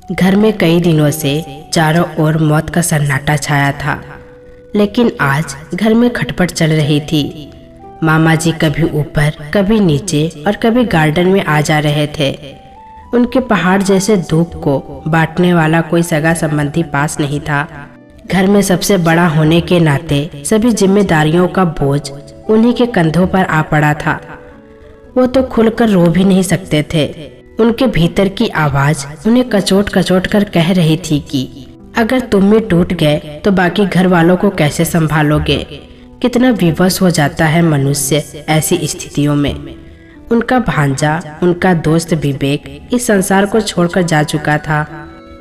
घर में कई दिनों से चारों ओर मौत का सन्नाटा छाया था, लेकिन आज घर में खटपट चल रही थी। मामा जी कभी ऊपर कभी नीचे और कभी गार्डन में आ जा रहे थे। उनके पहाड़ जैसे दुख को बांटने वाला कोई सगा संबंधी पास नहीं था। घर में सबसे बड़ा होने के नाते सभी जिम्मेदारियों का बोझ उन्हीं के कंधों पर आ पड़ा था। वो तो खुलकर रो भी नहीं सकते थे। उनके भीतर की आवाज उन्हें कचोट कचोट कर कह रही थी कि अगर तुम में टूट गए तो बाकी घर वालों को कैसे संभालोगे। कितना विवश हो जाता है मनुष्य ऐसी स्थितियों में। उनका भांजा, उनका दोस्त विवेक इस संसार को छोड़कर जा चुका था,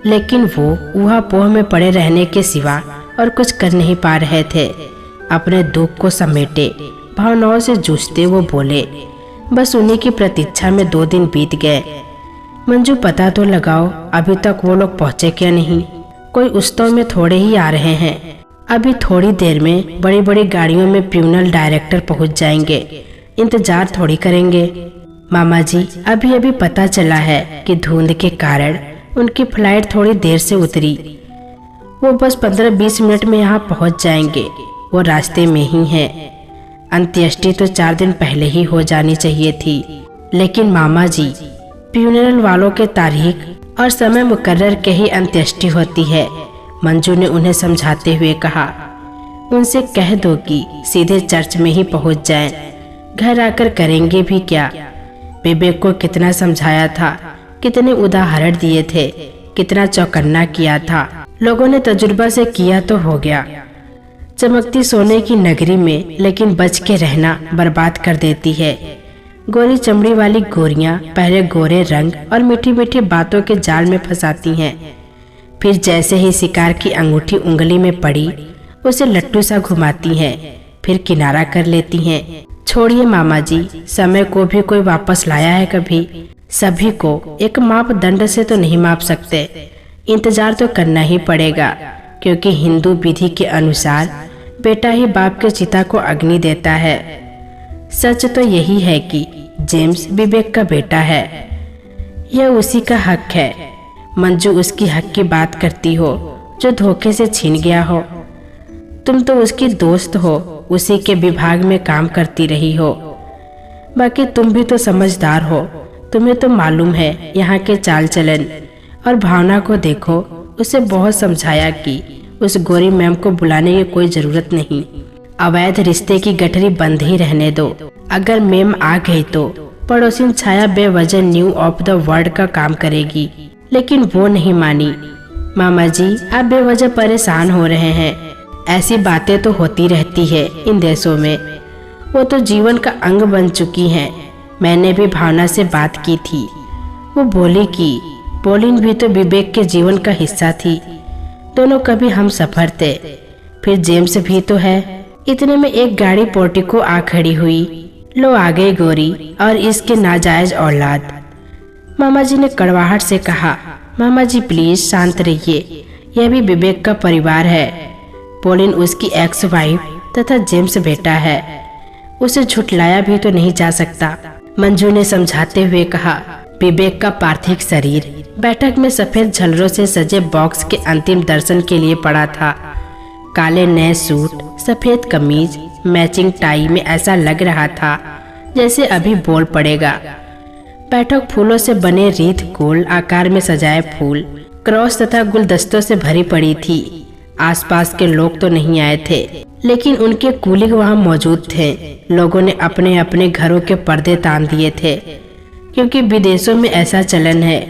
लेकिन वो ऊहापोह में पड़े रहने के सिवा और कुछ कर नहीं पा रहे थे। अपने दुख को समेटे भावनाओं से जूझते वो बोले, बस उन्हीं की प्रतीक्षा में 2 दिन बीत गए। मंजू, पता तो लगाओ अभी तक वो लोग पहुँचे क्या नहीं। कोई उत्सव में थोड़े ही आ रहे हैं। अभी थोड़ी देर में बड़ी बड़ी गाड़ियों में प्यूनल डायरेक्टर पहुंच जाएंगे। इंतजार थोड़ी करेंगे। मामा जी, अभी अभी पता चला है कि धुंध के कारण उनकी फ्लाइट थोड़ी देर से उतरी। वो बस 15-20 मिनट में यहाँ पहुंच जाएंगे। वो रास्ते में ही हैं। अंत्येष्टि तो 4 दिन पहले ही हो जानी चाहिए थी, लेकिन मामा जी, फ्यूनरल वालों के तारीख और समय मुकर्रर के ही अंत्येष्टि होती है। मंजू ने उन्हें समझाते हुए कहा, उनसे कह दो कि सीधे चर्च में ही पहुंच जाएं। घर आकर करेंगे भी क्या। विवेक को कितना समझाया था, कितने उदाहरण दिए थे, कितना चौकन्ना किया था। लोगों ने तजुर्बा से किया तो हो गया। चमकती सोने की नगरी में लेकिन बच के रहना बर्बाद कर देती है। गोरी चमड़ी वाली गोरियां पहले गोरे रंग और मीठी मीठी बातों के जाल में फंसाती हैं, फिर जैसे ही शिकार की अंगूठी उंगली में पड़ी उसे लट्टू सा घुमाती हैं, फिर किनारा कर लेती हैं। छोड़िए मामा जी, समय को भी कोई वापस लाया है कभी। सभी को एक मापदंड से तो नहीं माप सकते। इंतजार तो करना ही पड़ेगा, क्योंकि हिंदू विधि के अनुसार बेटा ही बाप के चिता को अग्नि देता है। सच तो यही है कि जेम्स विवेक का बेटा है। यह उसी का हक है। मंजू, उसकी हक की बात करती हो जो धोखे से छीन गया हो। तुम तो उसकी दोस्त हो, उसी के विभाग में काम करती रही हो। बाकी तुम भी तो समझदार हो। तुम्हें तो मालूम है यहाँ के चाल चलन। और भावना को देखो, उसे बहुत समझाया कि उस गोरी मैम को बुलाने की कोई जरूरत नहीं। अवैध रिश्ते की गठरी बंद ही रहने दो। अगर मैम आ गई तो पड़ोसिन छाया बेवजह न्यू ऑफ द वर्ल्ड का काम करेगी, लेकिन वो नहीं मानी। मामा जी, आप बेवजह परेशान हो रहे हैं। ऐसी बातें तो होती रहती है इन देशों में। वो तो जीवन का अंग बन चुकी हैं। मैंने भी भावना से बात की थी। वो बोली कि पोलिन भी तो विवेक के जीवन का हिस्सा थी। दोनों कभी हम सफर थे। फिर जेम्स भी तो है। इतने में एक गाड़ी पोर्टिको आ खड़ी हुई। लो आ गई गोरी और इसके नाजायज औलाद। मामा जी ने कड़वाहट से कहा, मामा जी प्लीज शांत रहिए। यह भी विवेक का परिवार है। पोलिन उसकी एक्स वाइफ तथा जेम्स बेटा है। उसे झुठलाया भी तो नहीं जा सकता। मंजू ने समझाते हुए कहा, विवेक का पार्थिव शरीर बैठक में सफेद झलरों से सजे बॉक्स के अंतिम दर्शन के लिए पड़ा था। काले नए सूट, सफेद कमीज, मैचिंग टाई में ऐसा लग रहा था जैसे अभी बोल पड़ेगा। बैठक फूलों से बने रीत गोल आकार में सजाए फूल, क्रॉस तथा गुलदस्तों से भरी पड़ी थी। आसपास के लोग तो नहीं आए थे, लेकिन उनके कूलिग वहां मौजूद थे। लोगों ने अपने अपने घरों के पर्दे तान दिए थे, क्योंकि विदेशों में ऐसा चलन है।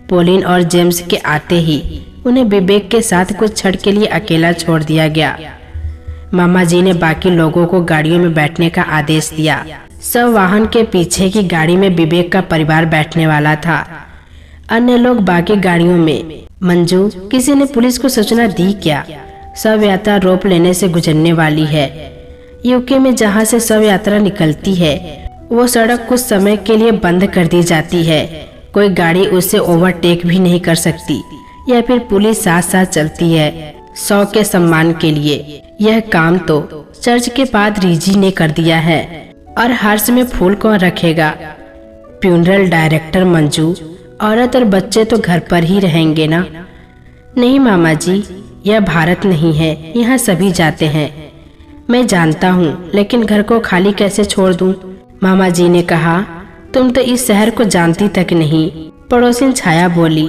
पोलिन और जेम्स के आते ही उन्हें विवेक के साथ कुछ क्षण के लिए अकेला छोड़ दिया गया। मामा जी ने बाकी लोगों को गाड़ियों में बैठने का आदेश दिया। सब वाहन के पीछे की गाड़ी में विवेक का परिवार बैठने वाला था, अन्य लोग बाकी गाड़ियों में। मंजू, किसी ने पुलिस को सूचना दी क्या? शव यात्रा रोप लेने से गुजरने वाली है। यूके में जहां से शव यात्रा निकलती है वो सड़क कुछ समय के लिए बंद कर दी जाती है। कोई गाड़ी उसे ओवरटेक भी नहीं कर सकती, या फिर पुलिस साथ साथ चलती है 100 के सम्मान के लिए। यह काम तो चर्च के पादरी जी ने कर दिया है। और हर्ष में फूल कौन रखेगा? फ्यूनरल डायरेक्टर मंजू औरत और बच्चे तो घर पर ही रहेंगे ना? नहीं मामा जी, यह भारत नहीं है, यहाँ सभी जाते हैं। मैं जानता हूँ, लेकिन घर को खाली कैसे छोड़ दूँ? मामा जी ने कहा, तुम तो इस शहर को जानती तक नहीं। पड़ोसिन छाया बोली,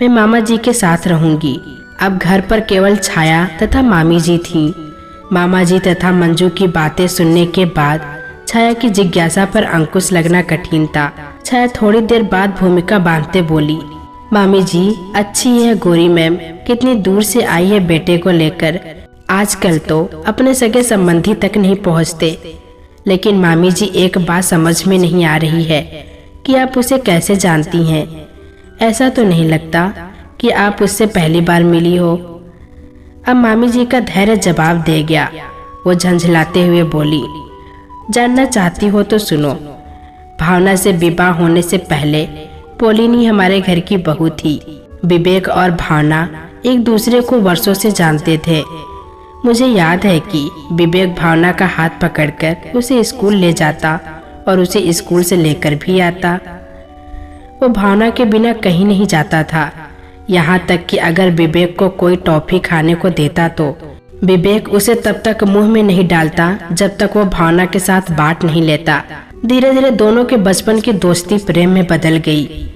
मैं मामा जी के साथ रहूंगी। अब घर पर केवल छाया तथा मामी जी थीं। मामा जी तथा मंजू की बातें सुनने के बाद छाया की जिज्ञासा पर अंकुश लगना कठिन था। छाया थोड़ी देर बाद भूमिका बांधते बोली, मामी जी, अच्छी है गौरी मैम, कितनी दूर से आई है बेटे को लेकर। आजकल तो अपने सगे संबंधी तक नहीं पहुँचते। लेकिन मामी जी, एक बात समझ में नहीं आ रही है कि आप उसे कैसे जानती हैं। ऐसा तो नहीं लगता कि आप उससे पहली बार मिली हो। अब मामी जी का धैर्य जवाब दे गया। वो झंझलाते हुए बोली, जानना चाहती हो तो सुनो। भावना से विवाह होने से पहले पोलिनी हमारे घर की बहू थी। विवेक और भावना एक दूसरे को वर्षों से जानते थे। मुझे याद है कि विवेक भावना का हाथ पकड़कर उसे स्कूल ले जाता और उसे स्कूल से लेकर भी आता। वो भावना के बिना कहीं नहीं जाता था। यहाँ तक कि अगर विवेक को कोई टॉफी खाने को देता तो विवेक उसे तब तक मुंह में नहीं डालता जब तक वो भावना के साथ बांट नहीं लेता। धीरे धीरे दोनों के बचपन की दोस्ती प्रेम में बदल गई।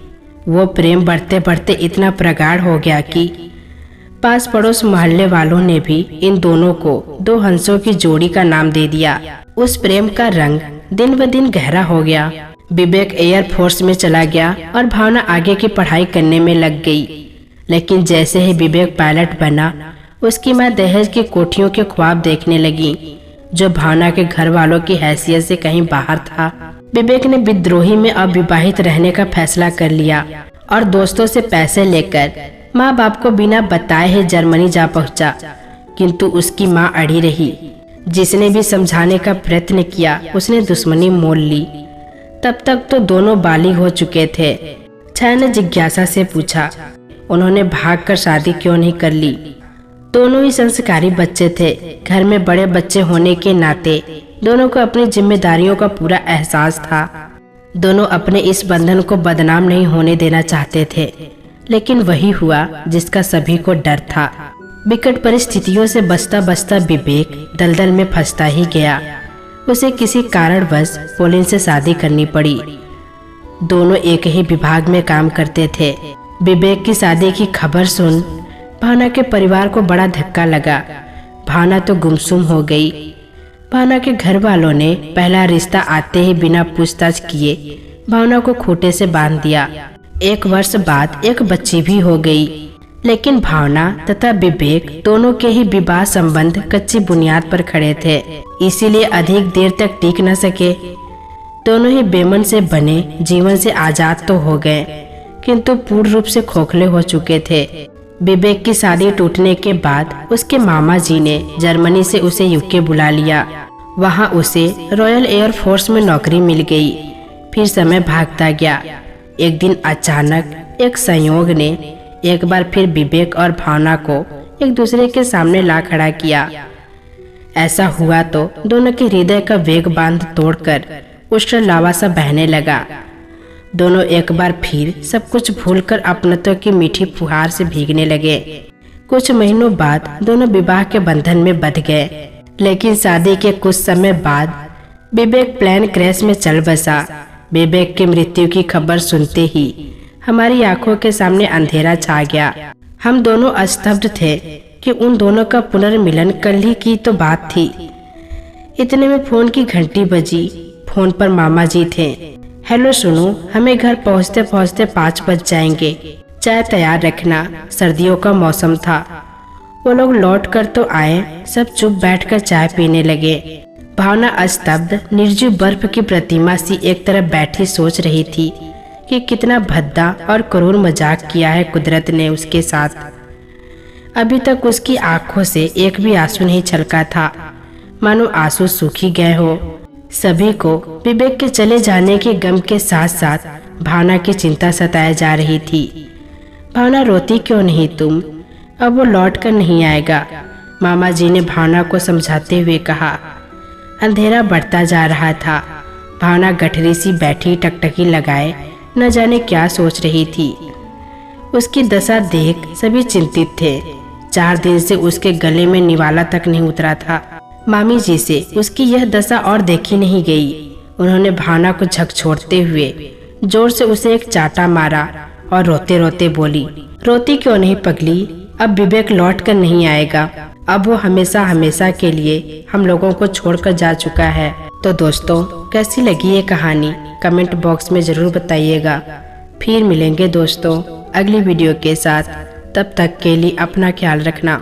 वो प्रेम बढ़ते बढ़ते इतना प्रगाढ़ हो गया कि पास पड़ोस मोहल्ले वालों ने भी इन दोनों को दो हंसों की जोड़ी का नाम दे दिया। उस प्रेम का रंग दिन ब दिन गहरा हो गया। विवेक एयरफोर्स में चला गया और भावना आगे की पढ़ाई करने में लग गई। लेकिन जैसे ही विवेक पायलट बना, उसकी माँ दहेज की कोठियों के ख्वाब देखने लगी, जो भावना के घर वालों की हैसियत से कहीं बाहर था। विवेक ने विद्रोही में अविवाहित रहने का फैसला कर लिया और दोस्तों से पैसे लेकर माँ बाप को बिना बताए ही जर्मनी जा पहुंचा। किंतु उसकी माँ अड़ी रही। जिसने भी समझाने का प्रयत्न किया, उसने दुश्मनी मोल ली। तब तक तो दोनों बालिग हो चुके थे। छाया ने जिज्ञासा से पूछा, उन्होंने भागकर शादी क्यों नहीं कर ली? दोनों ही संस्कारी बच्चे थे। घर में बड़े बच्चे होने के नाते दोनों को अपनी जिम्मेदारियों का पूरा एहसास था। दोनों अपने इस बंधन को बदनाम नहीं होने देना चाहते थे। लेकिन वही हुआ जिसका सभी को डर था। विकट परिस्थितियों से बचता बचता विवेक दलदल में फंसता ही गया। उसे किसी कारणवश पोलिन से शादी करनी पड़ी। दोनों एक ही विभाग में काम करते थे। विवेक की शादी की खबर सुन भावना के परिवार को बड़ा धक्का लगा। भावना तो गुमसुम हो गई। भावना के घर वालों ने पहला रिश्ता आते ही बिना पूछताछ किए भावना को खूंटे से बांध दिया। 1 वर्ष बाद एक बच्ची भी हो गई। लेकिन भावना तथा विवेक दोनों के ही विवाह संबंध कच्ची बुनियाद पर खड़े थे, इसीलिए अधिक देर तक टिक न सके। दोनों ही बेमन से बने जीवन से आजाद तो हो गए, किंतु पूर्ण रूप से खोखले हो चुके थे। विवेक की शादी टूटने के बाद उसके मामा जी ने जर्मनी से उसे यूके बुला लिया। वहां उसे रॉयल एयरफोर्स में नौकरी मिल गई। फिर समय भागता गया। एक दिन अचानक एक संयोग ने एक बार फिर विवेक और भावना को एक दूसरे के सामने ला खड़ा किया। ऐसा हुआ तो दोनों के हृदय का वेग बांध तोड़कर उष्ण लावा सा बहने लगा। दोनों एक बार फिर सब कुछ भूलकर अपनत्व की मीठी फुहार से भीगने लगे। कुछ महीनों बाद दोनों विवाह के बंधन में बंध गए। लेकिन शादी के कुछ समय बाद विवेक प्लेन क्रैश में चल बसा। विवेक की मृत्यु की खबर सुनते ही हमारी आंखों के सामने अंधेरा छा गया। हम दोनों स्तब्ध थे कि उन दोनों का पुनर्मिलन कल ही की तो बात थी। इतने में फोन की घंटी बजी। फोन पर मामा जी थे। हेलो सुनो, हमें घर पहुंचते पहुंचते 5 बज जाएंगे, चाय तैयार रखना। सर्दियों का मौसम था। वो लोग लौट कर तो आए। सब चुप बैठकर चाय पीने लगे। भावना स्तब्ध निर्जीव बर्फ की प्रतिमा सी एक तरफ बैठी सोच रही थी कि कितना भद्दा और क्रूर मजाक किया है कुदरत ने उसके साथ। अभी तक उसकी आंखों से एक भी आंसू नहीं छलका था, मानो आंसू सूखी गए हो। सभी को विवेक के चले जाने के गम के साथ साथ भावना की चिंता सताए जा रही थी। भावना, रोती क्यों नहीं तुम? अब वो लौट कर नहीं आएगा, मामा जी ने भावना को समझाते हुए कहा। अंधेरा बढ़ता जा रहा था। भावना गठरी सी बैठी टकटकी लगाए न जाने क्या सोच रही थी। उसकी दशा देख सभी चिंतित थे। 4 दिन से उसके गले में निवाला तक नहीं उतरा था। मामी जी से उसकी यह दशा और देखी नहीं गई। उन्होंने भावना को झकझोरते हुए जोर से उसे एक चाटा मारा और रोते रोते बोली, रोती क्यों नहीं पगली, अब विवेक लौट कर नहीं आएगा। अब वो हमेशा हमेशा के लिए हम लोगों को छोड़कर जा चुका है। तो दोस्तों, कैसी लगी ये कहानी कमेंट बॉक्स में जरूर बताइएगा। फिर मिलेंगे दोस्तों अगली वीडियो के साथ। तब तक के लिए अपना ख्याल रखना।